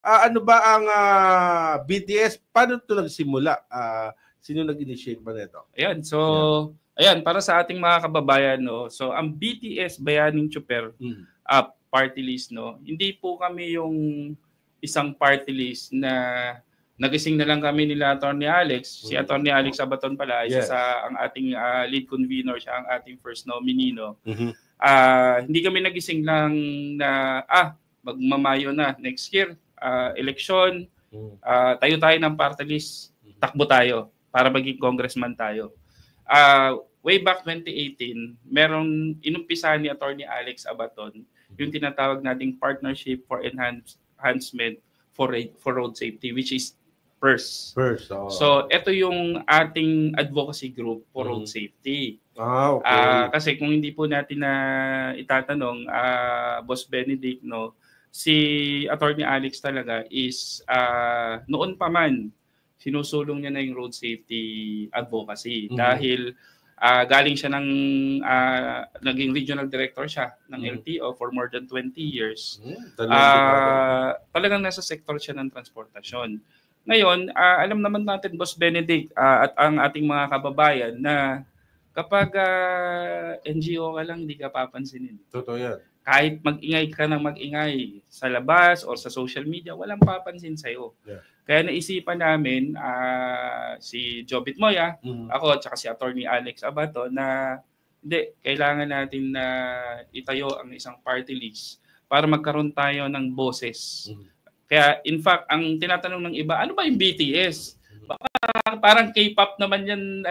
ano ba ang BTS? Paano ito nagsimula? Sino nag-initiate ba nito? Ayan, so ayan, para sa ating mga kababayan, no. So ang BTS Bayaning Tsuper party list, no. Hindi po kami yung isang party list na nagising na lang kami nila Attorney Alex. Si Attorney Alex Abaton pala, isa sa ang ating lead convener, siya ang ating first nominee, no. Hindi kami nagising lang na magmamayo na next year, election, tayo ng party list, takbo tayo para maging congressman tayo. Way back 2018, merong inumpisahan ni Attorney Alex Abaton yung tinatawag nating Partnership for Enhancement for Road Safety, which is PERS. So, ito yung ating advocacy group for road safety. Okay. Kasi kung hindi po natin na itatanong, Boss Benedict, no, si Attorney Alex talaga is noon pa man, sinusulong niya na yung road safety advocacy dahil galing siya ng naging regional director siya ng LTO for more than 20 years. Talagang nasa sector siya ng transportasyon. Ngayon, alam naman natin, Boss Benedict, at ang ating mga kababayan na kapag NGO ka lang, hindi ka papansinin. Totoo yan. Kahit mag-ingay ka ng mag-ingay sa labas o sa social media, walang papansin sa'yo. Yeah. Kaya naisipan namin, si Jobit Moya, ako at saka si Attorney Alex Abato, na hindi, kailangan natin na itayo ang isang party list para magkaroon tayo ng boses. Kaya in fact, ang tinatanong ng iba, ano ba yung BTS? Parang K-pop naman yan,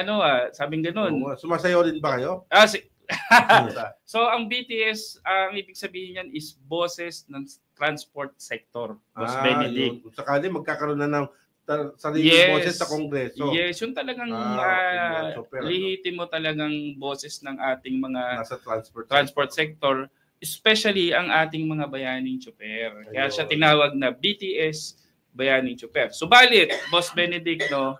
sabing gano'n. Sumasayaw din ba kayo? So ang BTS, ang ibig sabihin niyan is boses ng transport sector. Boss Benedict. Sakali magkakaroon na ng sariling boses sa Kongreso. Yes, yung talagang lihitimo talagang boses ng ating mga nasa transport sector, especially ang ating mga bayaning tsuper. Kaya siya tinawag na BTS Bayaning Tsuper. Subalit, Boss Benedict, no,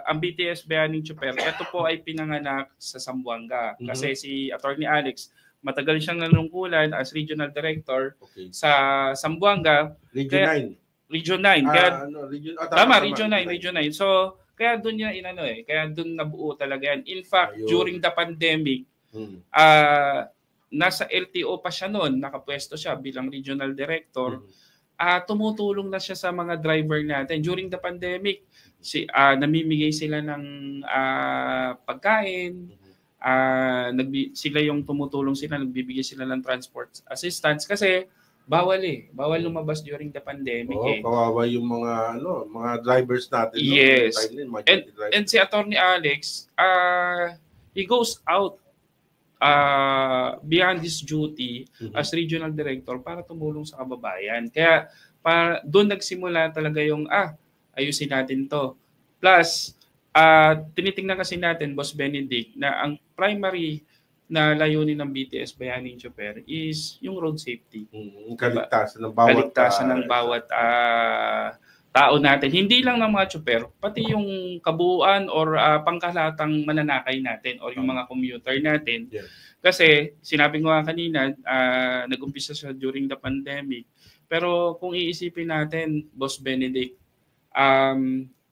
ang BTS Bayaning Tsuper, ito po ay pinanganak sa Zamboanga. Kasi si Attorney Alex, matagal siyang nanungkulan as regional director sa Zamboanga. Region 9. Region 9. So, kaya doon niya kaya doon nabuo talaga yan. In fact, during the pandemic, nasa LTO pa siya noon, nakapwesto siya bilang regional director. Tumutulong na siya sa mga driver natin. During the pandemic, namimigay sila ng pagkain, sila yung tumutulong sila, nagbibigay sila ng transport assistance kasi bawal lumabas during the pandemic. Kawawa yung mga drivers natin. Yes. And si Attorney Alex, he goes out beyond his duty as regional director para tumulong sa kababayan. Kaya doon nagsimula talaga yung ayusin natin to. Plus, tinitingnan kasi natin, Boss Benedict, na ang primary na layunin ng BTS Bayaning Tsuper is yung road safety. Kaligtasan ng bawat tao natin. Hindi lang ng mga tsuper, pati yung kabuuan or pangkalatang mananakay natin or yung mga commuter natin. Yes. Kasi sinabi ko nga kanina, nag-umpisa siya during the pandemic. Pero kung iisipin natin, Boss Benedict,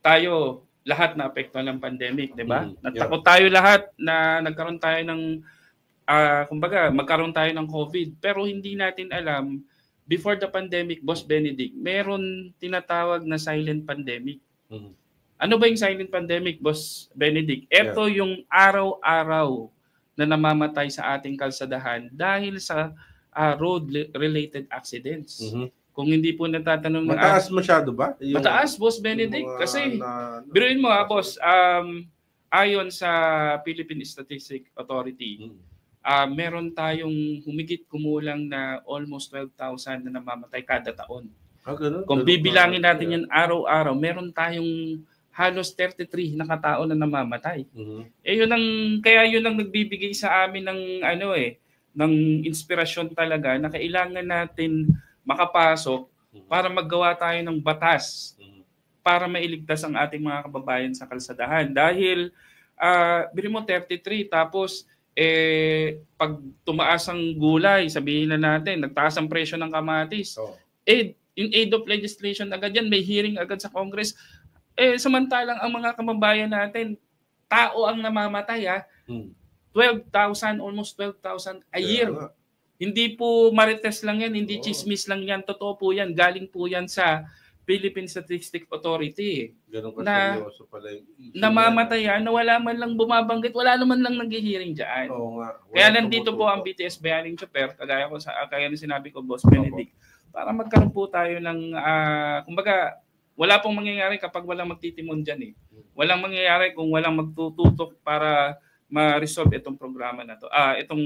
tayo lahat na apektuhan ng pandemic, di ba? Natakot tayo lahat na nagkaroon tayo ng magkaroon tayo ng COVID. Pero hindi natin alam, before the pandemic, Boss Benedict, meron tinatawag na silent pandemic. Ano ba yung silent pandemic, Boss Benedict? Ito yung araw-araw na namamatay sa ating kalsadahan dahil sa road-related accidents. Kung hindi po natatanong mataas masyado ba? Mataas, Boss Benedict. Kasi, biruin mo Boss, ayon sa Philippine Statistics Authority, meron tayong humigit kumulang na almost 12,000 na namamatay kada taon. Kung bibilangin natin yan araw-araw, meron tayong halos 33 na katao na namamatay. Kaya yun ang nagbibigay sa amin ng ng inspirasyon talaga na kailangan natin makapasok para maggawa tayo ng batas para mailigtas ang ating mga kababayan sa kalsadahan. Dahil bili mo 33 tapos pag tumaas ang gulay, sabihin na natin, nagtaas ang presyo ng kamatis, in aid of legislation agad yan, may hearing agad sa Congress. Samantalang ang mga kababayan natin, tao ang namamatay 12,000, almost 12,000 a year. Hindi po marites lang yan, hindi chismis lang yan, totoo po yan, galing po yan sa Philippine Statistics Authority. Na namamatayan na wala man lang bumabanggit, wala naman lang nag-hearing dyan. Kaya nandito po ang BTS Bayaning Chopper, kagaya na sinabi ko, Boss Benedict, para magkaroon po tayo ng, kumbaga, wala pong mangyayari kapag walang magtitimon dyan Walang mangyayari kung walang magtututok para ma-resolve itong programa na to, itong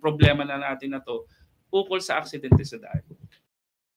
problema na natin na to, ukol sa aksidente sa daan.